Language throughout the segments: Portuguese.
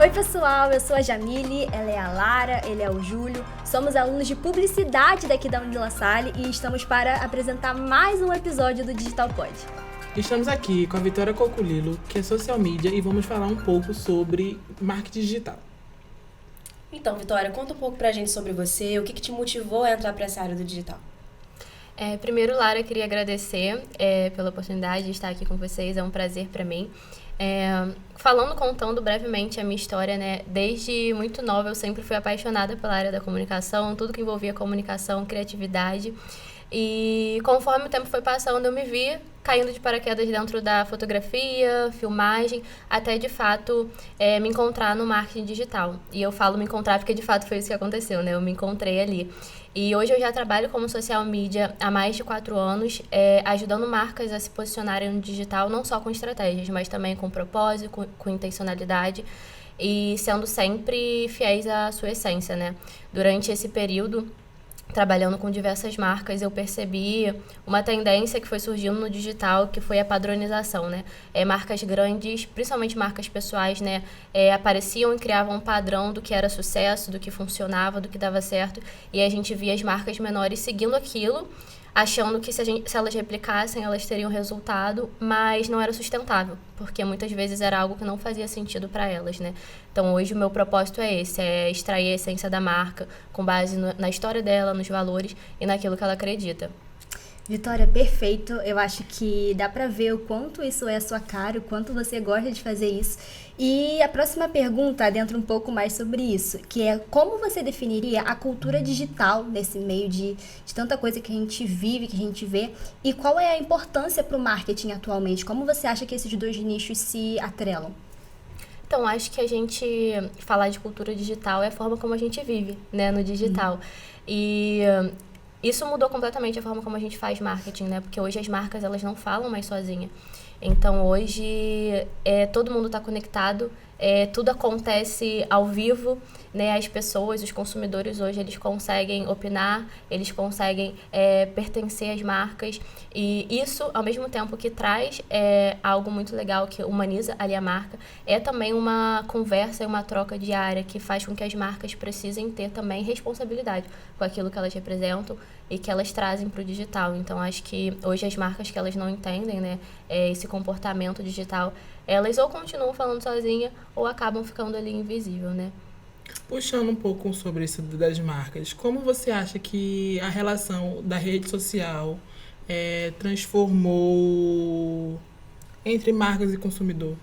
Oi pessoal, eu sou a Jamile, ela é a Lara, ele é o Júlio. Somos alunos de publicidade daqui da Unila Salle e estamos para apresentar mais um episódio do Digital Pod. Estamos aqui com a Vitória Coculilo, que é social media, e vamos falar um pouco sobre marketing digital. Então, Vitória, conta um pouco pra gente sobre você, o que te motivou a entrar para essa área do digital? Primeiro, Lara, eu queria agradecer pela oportunidade de estar aqui com vocês, é um prazer para mim. Contando brevemente a minha história, né? Desde muito nova eu sempre fui apaixonada pela área da comunicação, tudo que envolvia comunicação, criatividade. E conforme o tempo foi passando, eu me vi caindo de paraquedas dentro da fotografia, filmagem, até de fato me encontrar no marketing digital. E eu falo me encontrar porque de fato foi isso que aconteceu, né? Eu me encontrei ali. E hoje eu já trabalho como social media há mais de 4 anos, ajudando marcas a se posicionarem no digital, não só com estratégias, mas também com propósito, com intencionalidade e sendo sempre fiéis à sua essência, né? Durante esse período, trabalhando com diversas marcas, eu percebi uma tendência que foi surgindo no digital, que foi a padronização, né? Marcas grandes, principalmente marcas pessoais, né? Apareciam e criavam um padrão do que era sucesso, do que funcionava, do que dava certo, e a gente via as marcas menores seguindo aquilo, achando que se elas replicassem, elas teriam resultado, mas não era sustentável, porque muitas vezes era algo que não fazia sentido para elas, né? Então, hoje o meu propósito é esse, é extrair a essência da marca com base na história dela, nos valores e naquilo que ela acredita. Vitória, perfeito. Eu acho que dá pra ver o quanto isso é a sua cara, o quanto você gosta de fazer isso. E a próxima pergunta adentra um pouco mais sobre isso, que é como você definiria a cultura digital nesse meio de tanta coisa que a gente vive, que a gente vê, e qual é a importância para o marketing atualmente? Como você acha que esses dois nichos se atrelam? Então, acho que a gente falar de cultura digital é a forma como a gente vive, né, no digital. E isso mudou completamente a forma como a gente faz marketing, né? Porque hoje as marcas, elas não falam mais sozinha. Então, hoje, todo mundo está conectado, tudo acontece ao vivo, né? As pessoas, os consumidores hoje, eles conseguem opinar, eles conseguem pertencer às marcas. E isso, ao mesmo tempo que traz algo muito legal, que humaniza ali a marca, é também uma conversa e uma troca diária que faz com que as marcas precisem ter também responsabilidade com aquilo que elas representam e que elas trazem para o digital. Então, acho que hoje as marcas que elas não entendem, né, esse comportamento digital, elas ou continuam falando sozinha ou acabam ficando ali invisível, né? Puxando um pouco sobre isso das marcas, como você acha que a relação da rede social transformou entre marcas e consumidor?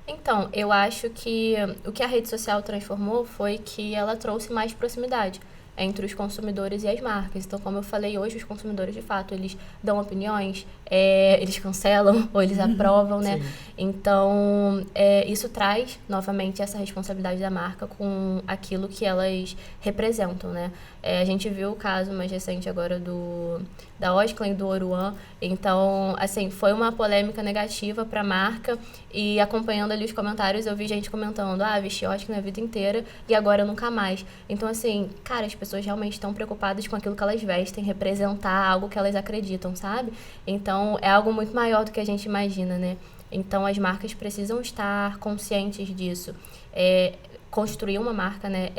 Então, eu acho que o que a rede social transformou foi que ela trouxe mais proximidade entre os consumidores e as marcas. Então, como eu falei, hoje os consumidores, de fato, eles dão opiniões, eles cancelam ou eles aprovam, né? Sim. Então, isso traz, novamente, essa responsabilidade da marca com aquilo que elas representam, né? A gente viu o caso mais recente agora da Osklen e do Oruan. Então, assim, foi uma polêmica negativa para a marca e acompanhando ali os comentários, eu vi gente comentando, vesti Osklen a vida inteira e agora nunca mais. Então, assim, cara, as pessoas realmente estão preocupadas com aquilo que elas vestem, representar algo que elas acreditam, sabe? Então, é algo muito maior do que a gente imagina, né? Então, as marcas precisam estar conscientes disso. Construir uma marca, né?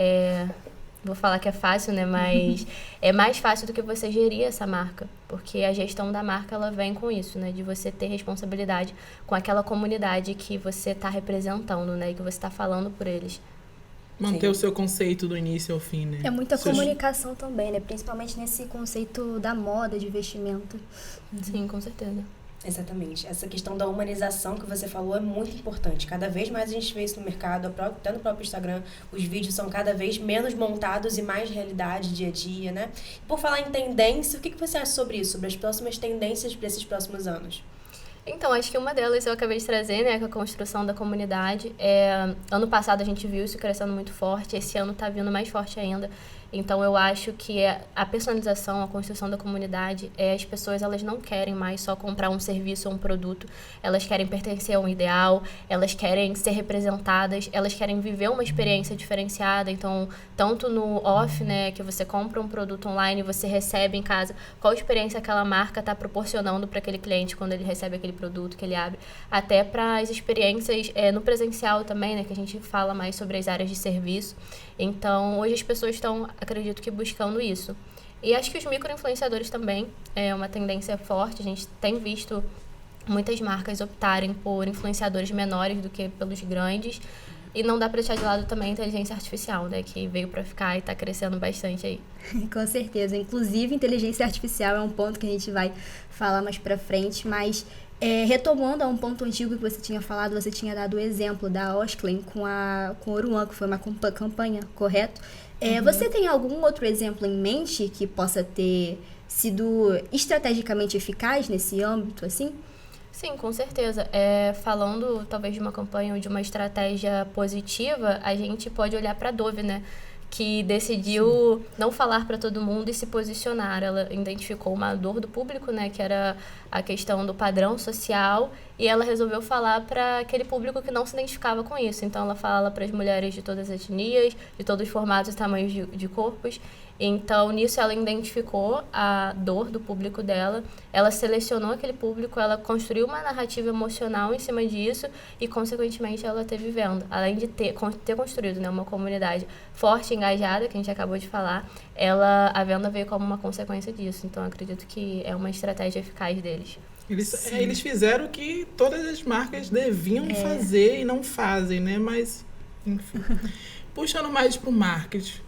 Vou falar que é fácil, né? Mas é mais fácil do que você gerir essa marca. Porque a gestão da marca, ela vem com isso, né? De você ter responsabilidade com aquela comunidade que você está representando, né? E que você está falando por eles. Manter o seu conceito do início ao fim, né? É muita comunicação também, né? Principalmente nesse conceito da moda, de vestimento. Sim, com certeza. Exatamente. Essa questão da humanização que você falou é muito importante. Cada vez mais a gente vê isso no mercado, até no próprio Instagram, os vídeos são cada vez menos montados e mais realidade, dia a dia, né? Por falar em tendência, o que você acha sobre isso? Sobre as próximas tendências para esses próximos anos? Então, acho que uma delas eu acabei de trazer, né, com a construção da comunidade. Ano passado a gente viu isso crescendo muito forte, esse ano tá vindo mais forte ainda, Então, eu acho que a personalização, a construção da comunidade, as pessoas, elas não querem mais só comprar um serviço ou um produto, elas querem pertencer a um ideal, elas querem ser representadas, elas querem viver uma experiência diferenciada. Então, tanto no off, né, que você compra um produto online e você recebe em casa, qual experiência aquela marca está proporcionando para aquele cliente quando ele recebe aquele produto que ele abre, até para as experiências no presencial também, né, que a gente fala mais sobre as áreas de serviço. Então, hoje as pessoas estão, acredito que, buscando isso. E acho que os micro-influenciadores também é uma tendência forte. A gente tem visto muitas marcas optarem por influenciadores menores do que pelos grandes. E não dá para deixar de lado também a inteligência artificial, né? Que veio para ficar e está crescendo bastante aí. Com certeza. Inclusive, inteligência artificial é um ponto que a gente vai falar mais para frente, mas... retomando a um ponto antigo que você tinha falado, você tinha dado o exemplo da Osklen com o Oruan, que foi uma campanha, correto? Você tem algum outro exemplo em mente que possa ter sido estrategicamente eficaz nesse âmbito, assim? Sim, com certeza. Falando talvez de uma campanha ou de uma estratégia positiva, a gente pode olhar para a Dove, né? Que decidiu não falar para todo mundo e se posicionar. Ela identificou uma dor do público, né, que era a questão do padrão social, e ela resolveu falar para aquele público que não se identificava com isso. Então, ela fala para as mulheres de todas as etnias, de todos os formatos e tamanhos de corpos. Então, nisso, ela identificou a dor do público dela, ela selecionou aquele público, ela construiu uma narrativa emocional em cima disso e, consequentemente, ela teve venda. Além de ter construído, né, uma comunidade forte, engajada, que a gente acabou de falar, a venda veio como uma consequência disso. Então, eu acredito que é uma estratégia eficaz deles. Eles fizeram o que todas as marcas deviam fazer e não fazem, né? Mas, enfim. Puxando mais para o marketing,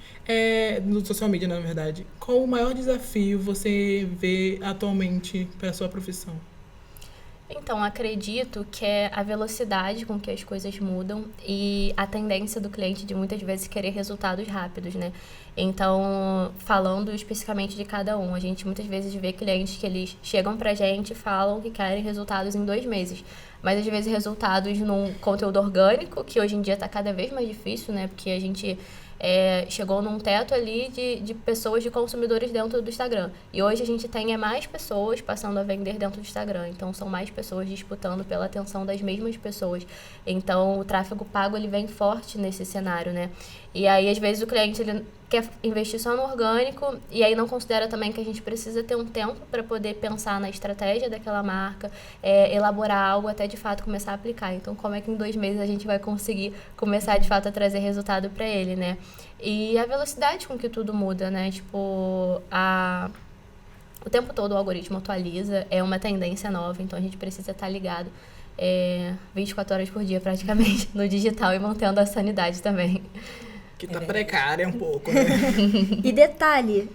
no social media, na verdade, qual o maior desafio você vê atualmente para a sua profissão? Então, acredito que é a velocidade com que as coisas mudam e a tendência do cliente de muitas vezes querer resultados rápidos, né? Então, falando especificamente de cada um, a gente muitas vezes vê clientes que eles chegam pra gente e falam que querem resultados em 2 meses. Mas às vezes resultados num conteúdo orgânico, que hoje em dia está cada vez mais difícil, né? Porque a gente chegou num teto ali de pessoas, de consumidores dentro do Instagram. E hoje a gente tem mais pessoas passando a vender dentro do Instagram. Então, são mais pessoas disputando pela atenção das mesmas pessoas. Então, o tráfego pago, ele vem forte nesse cenário, né? E aí, às vezes, o cliente ele quer investir só no orgânico e aí não considera também que a gente precisa ter um tempo para poder pensar na estratégia daquela marca, elaborar algo até, de fato, começar a aplicar. Então, como é que em 2 meses a gente vai conseguir começar, de fato, a trazer resultado para ele, né? E a velocidade com que tudo muda, né? Tipo, o tempo todo o algoritmo atualiza, é uma tendência nova, então a gente precisa estar ligado 24 horas por dia, praticamente, no digital e mantendo a sanidade também. Que tá precária um pouco, né? E detalhe,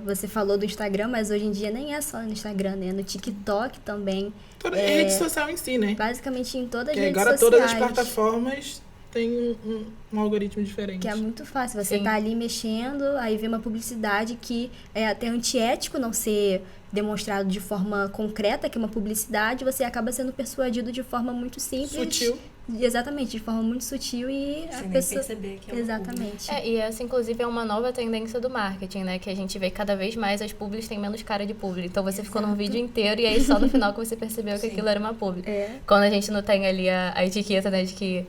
você falou do Instagram, mas hoje em dia nem é só no Instagram, né? No TikTok também. Toda rede social em si, né? Basicamente em todas as redes sociais. Agora todas as plataformas têm um algoritmo diferente. Que é muito fácil. Você Sim. tá ali mexendo, aí vê uma publicidade que é até antiético não ser demonstrado de forma concreta, que é uma publicidade, você acaba sendo persuadido de forma muito simples. Sutil. Exatamente, de forma muito sutil e Sem a nem pessoa... perceber que é uma Exatamente. E essa, inclusive, é uma nova tendência do marketing, né? Que a gente vê que cada vez mais as publis têm menos cara de publi. Então, você ficou num vídeo inteiro e aí só no final que você percebeu que aquilo era uma publi. Quando a gente não tem ali a etiqueta, né, de que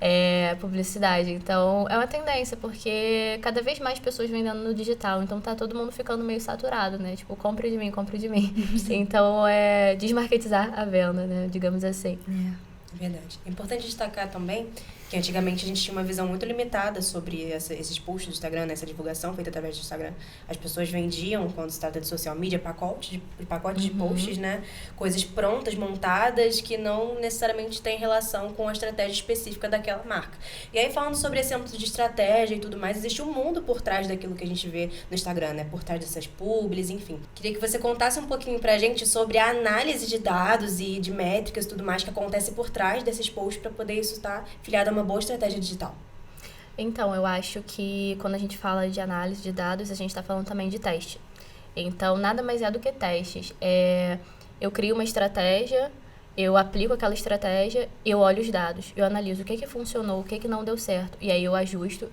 é publicidade. Então, é uma tendência, porque cada vez mais pessoas vendendo no digital. Então, tá todo mundo ficando meio saturado, né? Tipo, compre de mim, compre de mim. Então, desmarketizar a venda, né? Digamos assim. Verdade. É importante destacar também que antigamente a gente tinha uma visão muito limitada sobre esses posts do Instagram, né? Essa divulgação feita através do Instagram. As pessoas vendiam, quando se trata de social media, pacotes de posts, né? Coisas prontas, montadas, que não necessariamente têm relação com a estratégia específica daquela marca. E aí, falando sobre esse âmbito de estratégia e tudo mais, existe um mundo por trás daquilo que a gente vê no Instagram, né? Por trás dessas publis, enfim. Queria que você contasse um pouquinho pra gente sobre a análise de dados e de métricas e tudo mais que acontece por trás desses posts para poder isso estar filiado a uma boa estratégia digital. Então, eu acho que quando a gente fala de análise de dados, a gente está falando também de teste. Então, nada mais é do que testes. Eu crio uma estratégia, eu aplico aquela estratégia, eu olho os dados, eu analiso o que funcionou, o que não deu certo, e aí eu ajusto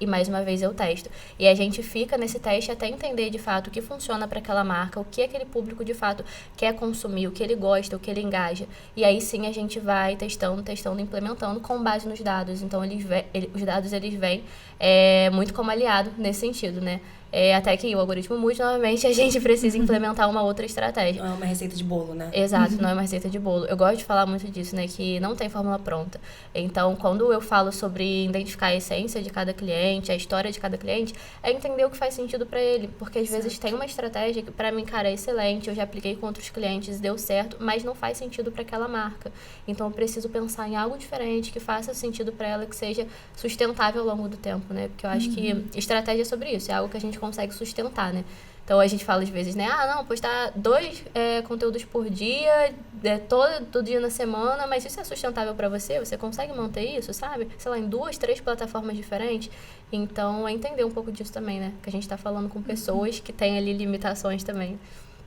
e mais uma vez eu testo. E a gente fica nesse teste até entender de fato o que funciona para aquela marca, o que aquele público de fato quer consumir, o que ele gosta, o que ele engaja. E aí sim a gente vai testando, implementando com base nos dados. Então os dados eles vêm muito como aliado nesse sentido, né? Até que o algoritmo mude novamente, a gente precisa implementar uma outra estratégia. Não é uma receita de bolo, né? Exato, não é uma receita de bolo. Eu gosto de falar muito disso, né? Que não tem fórmula pronta. Então, quando eu falo sobre identificar a essência de cada cliente, a história de cada cliente, é entender o que faz sentido para ele. Porque às vezes tem uma estratégia que para mim, cara, é excelente, eu já apliquei com outros clientes, deu certo, mas não faz sentido para aquela marca. Então, eu preciso pensar em algo diferente, que faça sentido para ela, que seja sustentável ao longo do tempo, né? Porque eu acho que estratégia é sobre isso, é algo que a gente consegue sustentar, né? Então, a gente fala às vezes, né? Não, postar 2 conteúdos por dia, todo dia na semana, mas isso é sustentável para você? Você consegue manter isso, sabe? Sei lá, em 2, 3 plataformas diferentes? Então, é entender um pouco disso também, né? Que a gente tá falando com pessoas que têm ali limitações também.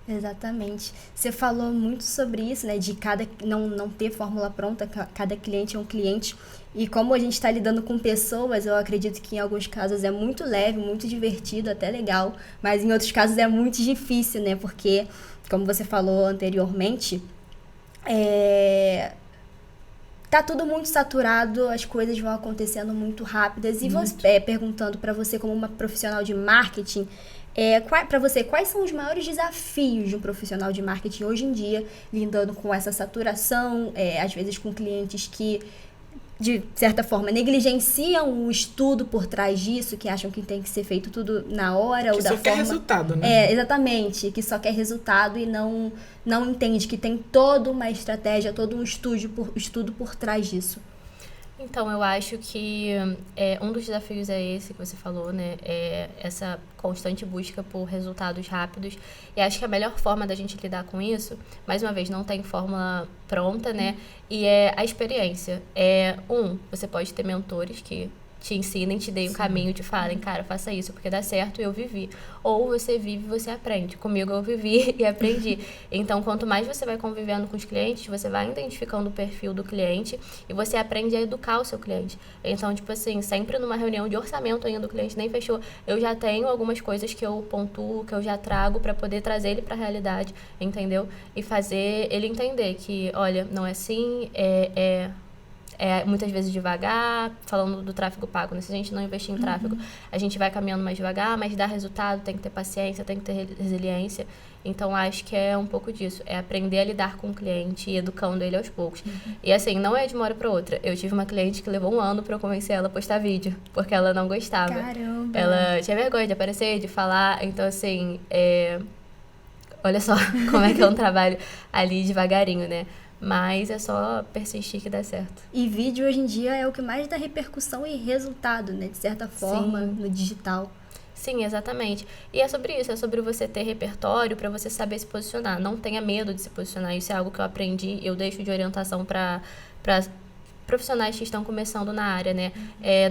Exatamente. Você falou muito sobre isso, né? De não ter fórmula pronta, cada cliente é um cliente. E como a gente está lidando com pessoas, eu acredito que em alguns casos é muito leve, muito divertido, até legal. Mas em outros casos é muito difícil, né? Porque, como você falou anteriormente, tá tudo muito saturado, as coisas vão acontecendo muito rápidas. E você, perguntando para você como uma profissional de marketing, para você, quais são os maiores desafios de um profissional de marketing hoje em dia, lidando com essa saturação, às vezes com clientes que, de certa forma, negligenciam o estudo por trás disso, que acham que tem que ser feito tudo na hora, ou da forma... Que só quer resultado, né? Exatamente, que só quer resultado e não entende que tem toda uma estratégia, todo um estudo por trás disso. Então, eu acho que um dos desafios é esse que você falou, né? Essa constante busca por resultados rápidos. E acho que a melhor forma da gente lidar com isso, mais uma vez, não tem fórmula pronta, né? E é a experiência. Você pode ter mentores que te ensinem, te deem um caminho, te falem, cara, faça isso porque dá certo e eu vivi. Ou você vive, você aprende. Comigo eu vivi e aprendi. Então, quanto mais você vai convivendo com os clientes, você vai identificando o perfil do cliente e você aprende a educar o seu cliente. Então, tipo assim, sempre numa reunião de orçamento ainda, o cliente nem fechou, eu já tenho algumas coisas que eu pontuo, que eu já trago para poder trazer ele para a realidade, entendeu? E fazer ele entender que, olha, não é assim, muitas vezes devagar, falando do tráfego pago, né? Se a gente não investir em tráfego, a gente vai caminhando mais devagar, mas dá resultado, tem que ter paciência, tem que ter resiliência. Então, acho que é um pouco disso, é aprender a lidar com o cliente e educando ele aos poucos. E assim, não é de uma hora para outra. Eu tive uma cliente que levou 1 ano para eu convencer ela a postar vídeo, porque ela não gostava. Caramba! Ela tinha vergonha de aparecer, de falar, então assim, olha só como é que é um trabalho ali devagarinho, né? Mas é só persistir que dá certo. E vídeo hoje em dia é o que mais dá repercussão e resultado, né? De certa forma, Sim. no digital. Sim, exatamente. E é sobre isso, é sobre você ter repertório para você saber se posicionar. Não tenha medo de se posicionar. Isso é algo que eu aprendi, eu deixo de orientação para profissionais que estão começando na área, né?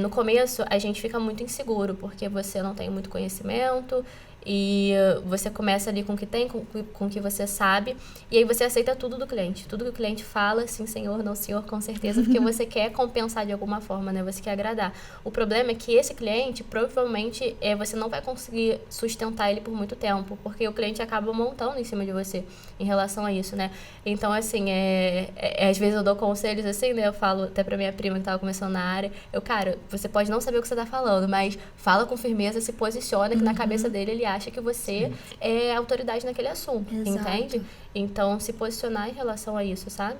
No começo, a gente fica muito inseguro, porque você não tem muito conhecimento e você começa ali com o que tem, com o que você sabe, e aí você aceita tudo do cliente. Tudo que o cliente fala, sim senhor, não senhor, com certeza, porque você quer compensar de alguma forma, né? Você quer agradar. O problema é que esse cliente, provavelmente, você não vai conseguir sustentar ele por muito tempo, porque o cliente acaba montando em cima de você em relação a isso, né? Então, assim, às vezes eu dou conselhos assim, né? Eu falo até pra minha prima que tava começando na área, cara, você pode não saber o que você tá falando, mas fala com firmeza, se posiciona, que na cabeça dele ele acha que você é autoridade naquele assunto, entende? Então, se posicionar em relação a isso, sabe?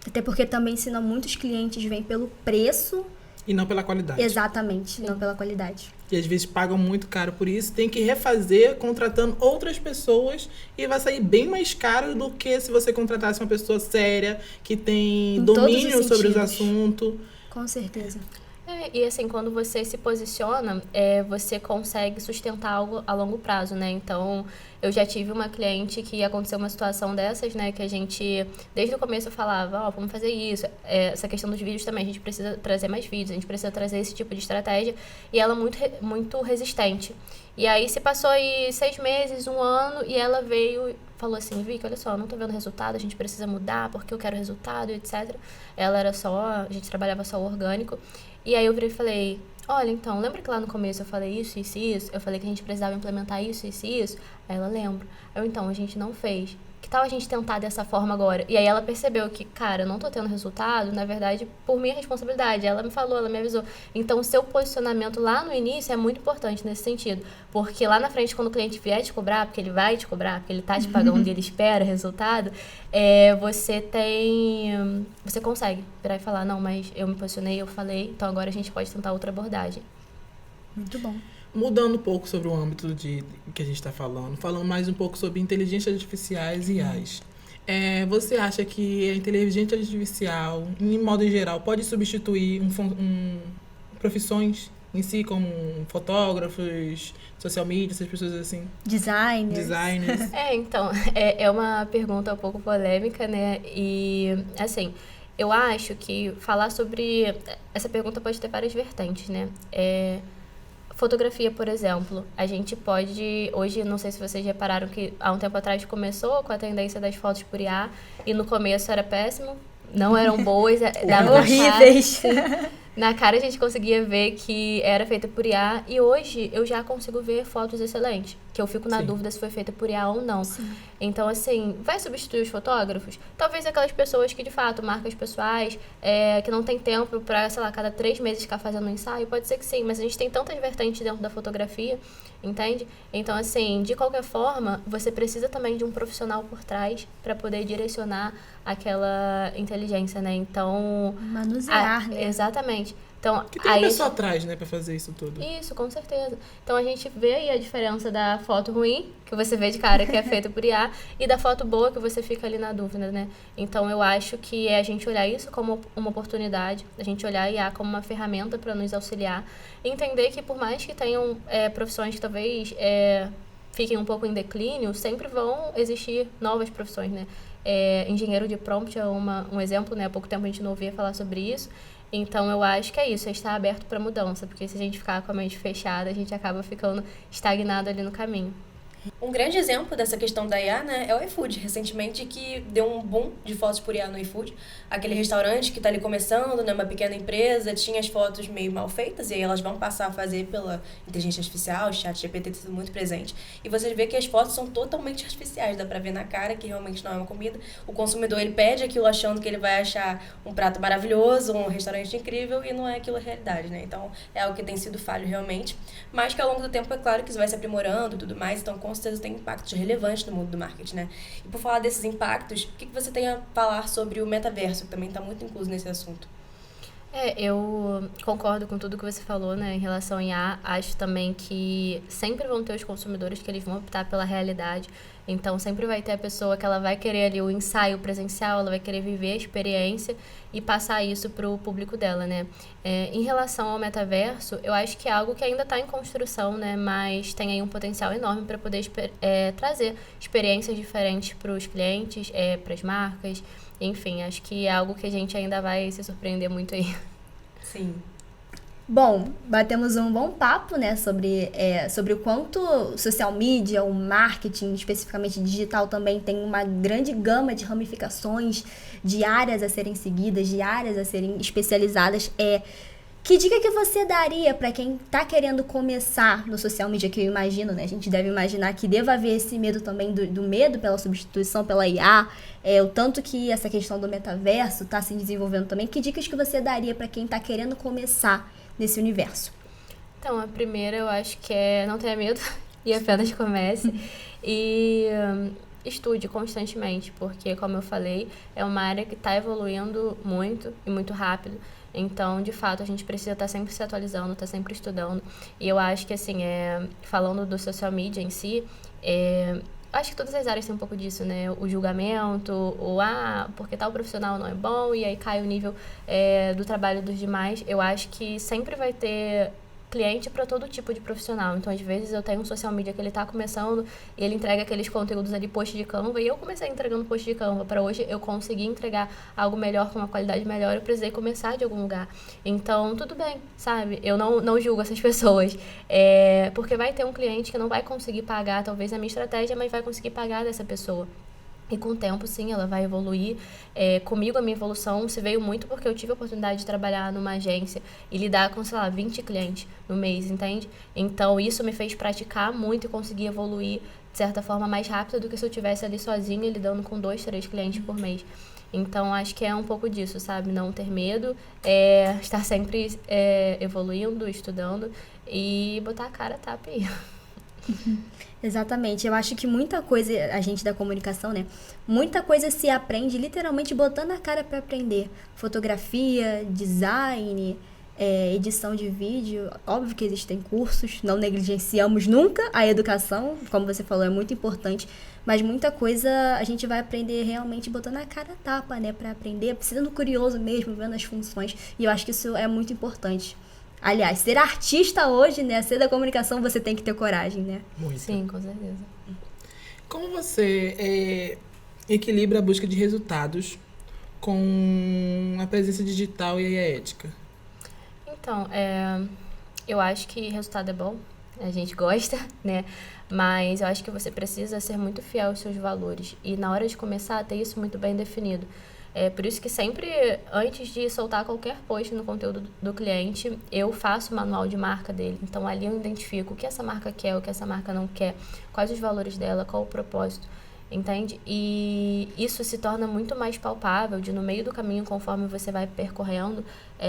Até porque também, senão muitos clientes vêm pelo preço... E não pela qualidade. Exatamente, não pela qualidade. E às vezes pagam muito caro por isso, tem que refazer contratando outras pessoas e vai sair bem mais caro do que se você contratasse uma pessoa séria, que tem domínio sobre os assuntos. Com certeza. E assim, quando você se posiciona, você consegue sustentar algo a longo prazo, né? Então, eu já tive uma cliente que aconteceu uma situação dessas, né? Que a gente, desde o começo eu falava, vamos fazer isso. Essa questão dos vídeos também, a gente precisa trazer mais vídeos, a gente precisa trazer esse tipo de estratégia. E ela muito resistente. E aí, se passou aí 6 meses, 1 ano, e ela veio... falou assim, Vicky, olha só, eu não tô vendo resultado, a gente precisa mudar, porque eu quero resultado, etc. A gente trabalhava só orgânico. E aí eu virei e falei, olha, então, lembra que lá no começo eu falei isso, isso e isso? Eu falei que a gente precisava implementar isso, isso e isso? Aí ela lembra. Eu, então, a gente não fez. Que tal a gente tentar dessa forma agora? E aí ela percebeu que, cara, eu não tô tendo resultado, na verdade, por minha responsabilidade. Ela me falou, ela me avisou. Então, o seu posicionamento lá no início é muito importante nesse sentido. Porque lá na frente, quando o cliente vier te cobrar, porque ele vai te cobrar, porque ele tá te pagando e ele espera resultado, você consegue virar e falar, não, mas eu me posicionei, eu falei, então agora a gente pode tentar outra abordagem. Muito bom. Mudando um pouco sobre o âmbito que a gente está falando mais um pouco sobre inteligências artificiais e IAs. Você acha que a inteligência artificial, em modo em geral, pode substituir profissões em si, como fotógrafos, social media, essas pessoas assim? Designers. Então, é uma pergunta um pouco polêmica, né? E, assim, eu acho que falar sobre... Essa pergunta pode ter várias vertentes, né? Fotografia, por exemplo, a gente pode... Hoje, não sei se vocês repararam que há um tempo atrás começou com a tendência das fotos por IA, e no começo era péssimo, não eram boas, davam horríveis. Na cara a gente conseguia ver que era feita por IA, e hoje eu já consigo ver fotos excelentes, que eu fico na dúvida se foi feita por IA ou não. Sim. Então, assim, vai substituir os fotógrafos? Talvez aquelas pessoas que, de fato, marcas pessoais, que não tem tempo pra, sei lá, cada 3 meses ficar fazendo um ensaio, pode ser que sim, mas a gente tem tantas vertentes dentro da fotografia, entende? Então, assim, de qualquer forma, você precisa também de um profissional por trás para poder direcionar aquela inteligência, né? Então... Manusear, né? Exatamente. Então, Que tem pessoa atrás, né, pra fazer isso tudo. Isso, com certeza. Então, a gente vê aí a diferença da foto ruim, que você vê de cara que é feita por IA, e da foto boa, que você fica ali na dúvida, né? Então, eu acho que é a gente olhar isso como uma oportunidade, a gente olhar a IA como uma ferramenta para nos auxiliar, e entender que por mais que tenham profissões que talvez fiquem um pouco em declínio, sempre vão existir novas profissões, né? Engenheiro de prompt é um exemplo, né? Há pouco tempo a gente não ouvia falar sobre isso. Então, eu acho que é isso, é estar aberto para mudança, porque se a gente ficar com a mente fechada, a gente acaba ficando estagnado ali no caminho. Um grande exemplo dessa questão da IA, né, é o iFood, recentemente, que deu um boom de fotos por IA no iFood. Aquele restaurante que está ali começando, né, uma pequena empresa, tinha as fotos meio mal feitas, e aí elas vão passar a fazer pela inteligência artificial, o chat GPT tem sido muito presente. E você vê que as fotos são totalmente artificiais, dá pra ver na cara que realmente não é uma comida. O consumidor, ele pede aquilo achando que ele vai achar um prato maravilhoso, um restaurante incrível, e não é aquilo a realidade, né? Então, é algo que tem sido falho realmente, mas que ao longo do tempo é claro que isso vai se aprimorando e tudo mais, então com certeza tem impactos relevantes no mundo do marketing, né? E por falar desses impactos, o que você tem a falar sobre o metaverso, que também está muito incluso nesse assunto? Eu concordo com tudo que você falou, né, em relação a IA. Acho também que sempre vão ter os consumidores que eles vão optar pela realidade. Então, sempre vai ter a pessoa que ela vai querer ali o ensaio presencial, ela vai querer viver a experiência e passar isso para o público dela, né? Em relação ao metaverso, eu acho que é algo que ainda está em construção, né? Mas tem aí um potencial enorme para poder trazer experiências diferentes para os clientes, para as marcas. Enfim, acho que é algo que a gente ainda vai se surpreender muito aí. Sim. Bom, batemos um bom papo, né, sobre o quanto o social media, o marketing, especificamente digital, também tem uma grande gama de ramificações, de áreas a serem seguidas, de áreas a serem especializadas. Que dica que você daria para quem está querendo começar no social media, que eu imagino, né? A gente deve imaginar que deva haver esse medo também do medo pela substituição, pela IA, o tanto que essa questão do metaverso está se desenvolvendo também. Que dicas que você daria para quem está querendo começar nesse universo? Então, a primeira eu acho que não tenha medo e apenas comece. E estude constantemente, porque, como eu falei, é uma área que está evoluindo muito e muito rápido. Então, de fato, a gente precisa estar sempre se atualizando, estar sempre estudando. E eu acho que, assim, falando do social media em si, acho que todas as áreas têm um pouco disso, né? O julgamento, porque tal profissional não é bom, e aí cai o nível do trabalho dos demais. Eu acho que sempre vai ter cliente para todo tipo de profissional. Então, às vezes, eu tenho um social media que ele tá começando e ele entrega aqueles conteúdos ali, post de Canva, e eu comecei entregando post de Canva. Para hoje, eu consegui entregar algo melhor, com uma qualidade melhor, eu precisei começar de algum lugar. Então, tudo bem, sabe? Eu não julgo essas pessoas. Porque vai ter um cliente que não vai conseguir pagar, talvez, a minha estratégia, mas vai conseguir pagar dessa pessoa. E com o tempo, sim, ela vai evoluir. Comigo, a minha evolução se veio muito porque eu tive a oportunidade de trabalhar numa agência e lidar com, sei lá, 20 clientes no mês, entende? Então, isso me fez praticar muito e conseguir evoluir, de certa forma, mais rápido do que se eu estivesse ali sozinha, lidando com 2, 3 clientes por mês. Então, acho que é um pouco disso, sabe? Não ter medo, estar sempre evoluindo, estudando e botar a cara a tapa aí. Exatamente. Eu acho que muita coisa, a gente da comunicação, né? Muita coisa se aprende literalmente botando a cara para aprender. Fotografia, design, edição de vídeo. Óbvio que existem cursos, não negligenciamos nunca a educação. Como você falou, é muito importante. Mas muita coisa a gente vai aprender realmente botando a cara a tapa, né? Para aprender, sendo curioso mesmo, vendo as funções. E eu acho que isso é muito importante. Aliás, ser artista hoje, né? Ser da comunicação, você tem que ter coragem, né? Muito. Sim, com certeza. Como você equilibra a busca de resultados com a presença digital e a ética? Então, eu acho que resultado é bom, a gente gosta, né? Mas eu acho que você precisa ser muito fiel aos seus valores. E na hora de começar, ter isso muito bem definido. Por isso que sempre, antes de soltar qualquer post no conteúdo do cliente, eu faço o manual de marca dele. Então, ali eu identifico o que essa marca quer, o que essa marca não quer, quais os valores dela, qual o propósito, entende? E isso se torna muito mais palpável de no meio do caminho, conforme você vai percorrendo,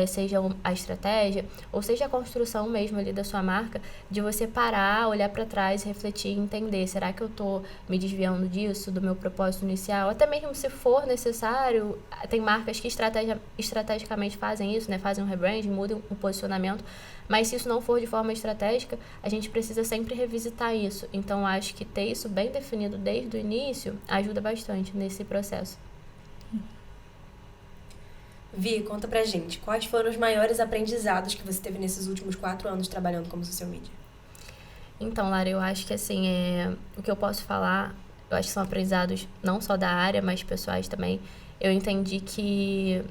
seja a estratégia, ou seja a construção mesmo ali da sua marca, de você parar, olhar para trás, refletir e entender, será que eu tô me desviando disso, do meu propósito inicial? Até mesmo se for necessário, tem marcas que estrategicamente fazem isso, né? Fazem um rebranding, mudam o posicionamento, mas se isso não for de forma estratégica, a gente precisa sempre revisitar isso. Então, acho que ter isso bem definido desde o início ajuda bastante nesse processo. Vi, conta pra gente, quais foram os maiores aprendizados que você teve nesses últimos 4 anos trabalhando como social media? Então, Lara, eu acho que assim, o que eu posso falar, eu acho que são aprendizados não só da área, mas pessoais também. Eu entendi que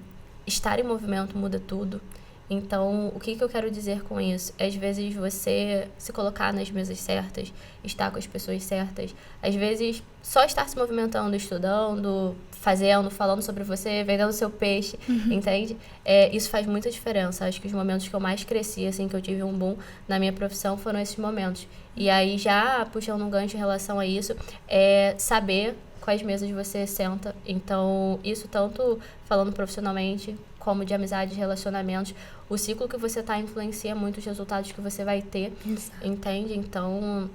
estar em movimento muda tudo. Então, o que eu quero dizer com isso? Às vezes você se colocar nas mesas certas, estar com as pessoas certas. Às vezes, só estar se movimentando, estudando, fazendo, falando sobre você, vendendo seu peixe, entende? Isso faz muita diferença. Acho que os momentos que eu mais cresci, assim, que eu tive um boom na minha profissão, foram esses momentos. E aí, já puxando um gancho em relação a isso, saber quais mesas você senta. Então, isso tanto falando profissionalmente, como de amizades, relacionamentos, o ciclo que você tá influencia muito os resultados que você vai ter, entende? Então,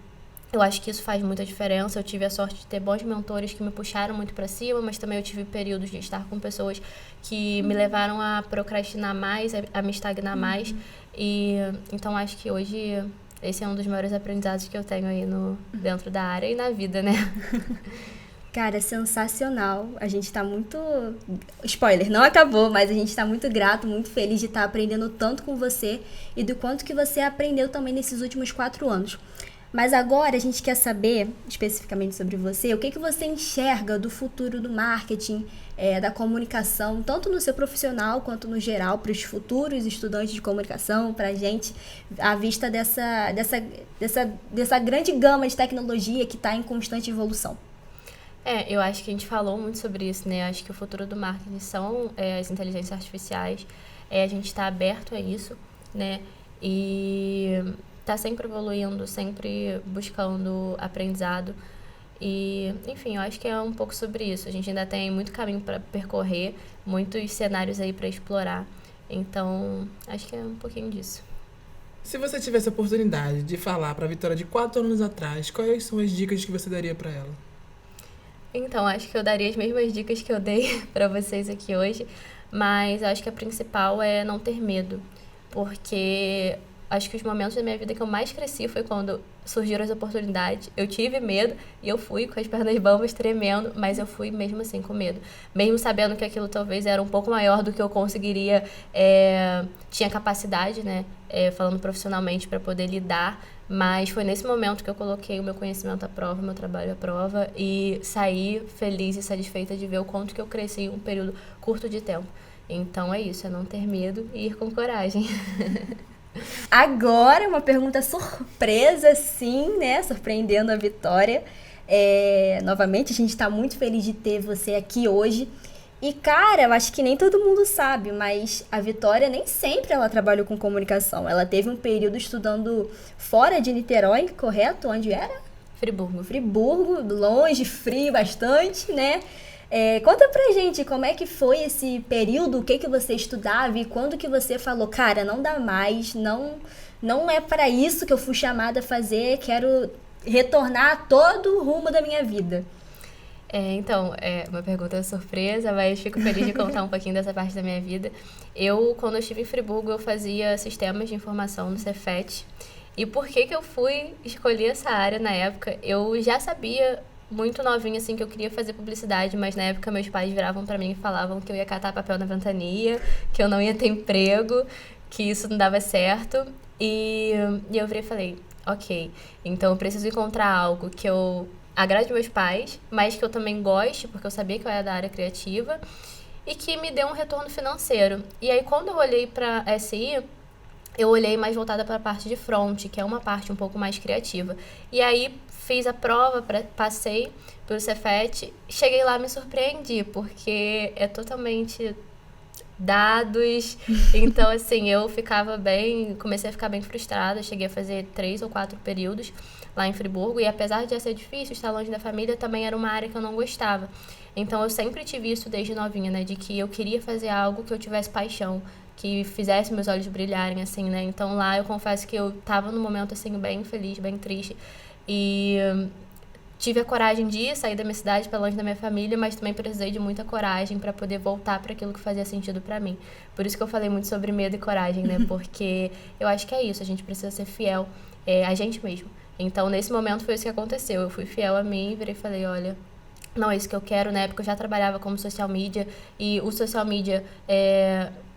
eu acho que isso faz muita diferença. Eu tive a sorte de ter bons mentores que me puxaram muito para cima, mas também eu tive períodos de estar com pessoas que me levaram a procrastinar mais, a me estagnar mais. E então, acho que hoje esse é um dos maiores aprendizados que eu tenho aí dentro da área e na vida, né? Cara, sensacional. A gente tá muito... Spoiler, não acabou, mas a gente tá muito grato, muito feliz de estar aprendendo tanto com você e do quanto que você aprendeu também nesses últimos 4 anos. Mas agora a gente quer saber, especificamente sobre você, o que você enxerga do futuro do marketing, da comunicação, tanto no seu profissional quanto no geral, para os futuros estudantes de comunicação, para a gente, à vista dessa grande gama de tecnologia que está em constante evolução. Eu acho que a gente falou muito sobre isso, né? Acho que o futuro do marketing são as inteligências artificiais. A gente está aberto a isso, né? E tá sempre evoluindo, sempre buscando aprendizado. E, enfim, eu acho que é um pouco sobre isso. A gente ainda tem muito caminho para percorrer, muitos cenários aí para explorar. Então, acho que é um pouquinho disso. Se você tivesse a oportunidade de falar para a Vitória de 4 anos atrás, quais são as dicas que você daria para ela? Então, acho que eu daria as mesmas dicas que eu dei para vocês aqui hoje, mas acho que a principal é não ter medo, porque acho que os momentos da minha vida que eu mais cresci foi quando surgiram as oportunidades. Eu tive medo e eu fui com as pernas bambas, tremendo, mas eu fui mesmo assim com medo. Mesmo sabendo que aquilo talvez era um pouco maior do que eu conseguiria, tinha capacidade, né, falando profissionalmente, para poder lidar. Mas foi nesse momento que eu coloquei o meu conhecimento à prova, o meu trabalho à prova, e saí feliz e satisfeita de ver o quanto que eu cresci em um período curto de tempo. Então é isso, é não ter medo e ir com coragem. Agora, uma pergunta surpresa, sim, né? Surpreendendo a Vitória. Novamente, a gente está muito feliz de ter você aqui hoje. E, cara, eu acho que nem todo mundo sabe, mas a Vitória nem sempre ela trabalhou com comunicação. Ela teve um período estudando fora de Niterói, correto? Onde era? Friburgo, longe, frio bastante, né? Conta pra gente como é que foi esse período, o que você estudava e quando que você falou, cara, não dá mais, não é para isso que eu fui chamada a fazer, quero retornar a todo o rumo da minha vida. Então, uma pergunta surpresa, mas fico feliz de contar um pouquinho dessa parte da minha vida. Quando eu estive em Friburgo, eu fazia sistemas de informação no Cefet. E por que eu fui escolher essa área na época? Eu já sabia muito novinha, assim, que eu queria fazer publicidade, mas na época meus pais viravam pra mim e falavam que eu ia catar papel na ventania, que eu não ia ter emprego, que isso não dava certo. E eu virei e falei, ok, então eu preciso encontrar algo que eu agrade meus pais, mas que eu também goste, porque eu sabia que eu era da área criativa, e que me dê um retorno financeiro. E aí, quando eu olhei pra SI, eu olhei mais voltada para a parte de front, que é uma parte um pouco mais criativa. E aí, fiz a prova, passei pelo Cefet, cheguei lá e me surpreendi, porque é totalmente dados. Então, assim, comecei a ficar bem frustrada, cheguei a fazer 3 ou 4 períodos lá em Friburgo, e apesar de já ser difícil, estar longe da família também era uma área que eu não gostava. Então, eu sempre tive isso desde novinha, né, de que eu queria fazer algo que eu tivesse paixão, que fizesse meus olhos brilharem, assim, né. Então, lá eu confesso que eu tava num momento, assim, bem feliz, bem triste, e tive a coragem de sair da minha cidade para longe da minha família, mas também precisei de muita coragem para poder voltar para aquilo que fazia sentido para mim. Por isso que eu falei muito sobre medo e coragem, né? Porque eu acho que é isso, a gente precisa ser fiel a gente mesmo. Então, nesse momento foi isso que aconteceu. Eu fui fiel a mim e virei e falei, olha, não é isso que eu quero. Na época eu já trabalhava como social media, e o social media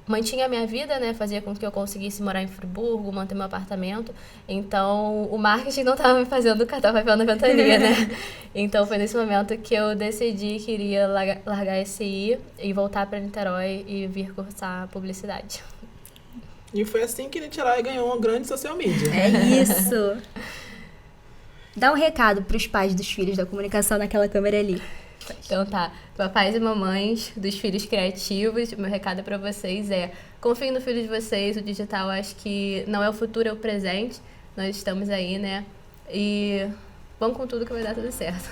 mantinha a minha vida, né? Fazia com que eu conseguisse morar em Friburgo, manter meu apartamento. Então, o marketing não estava me fazendo catar papel na ventania, né? Então, foi nesse momento que eu decidi que iria largar SI e voltar para Niterói e vir cursar publicidade. E foi assim que Niterói ganhou uma grande social media. É isso! Dá um recado para os pais dos filhos da comunicação naquela câmera ali. Então tá, papais e mamães dos filhos criativos, o meu recado para vocês confiem no filho de vocês, o digital acho que não é o futuro, é o presente, nós estamos aí, né, e vamos com tudo que vai dar tudo certo.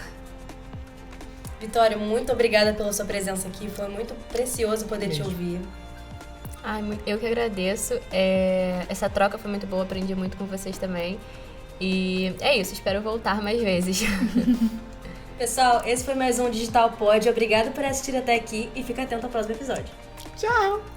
Vitória, muito obrigada pela sua presença aqui, foi muito precioso poder te ouvir. Eu que agradeço, essa troca foi muito boa, aprendi muito com vocês também, e é isso, espero voltar mais vezes. Pessoal, esse foi mais um Digital Pod. Obrigado por assistir até aqui e fica atento ao próximo episódio. Tchau!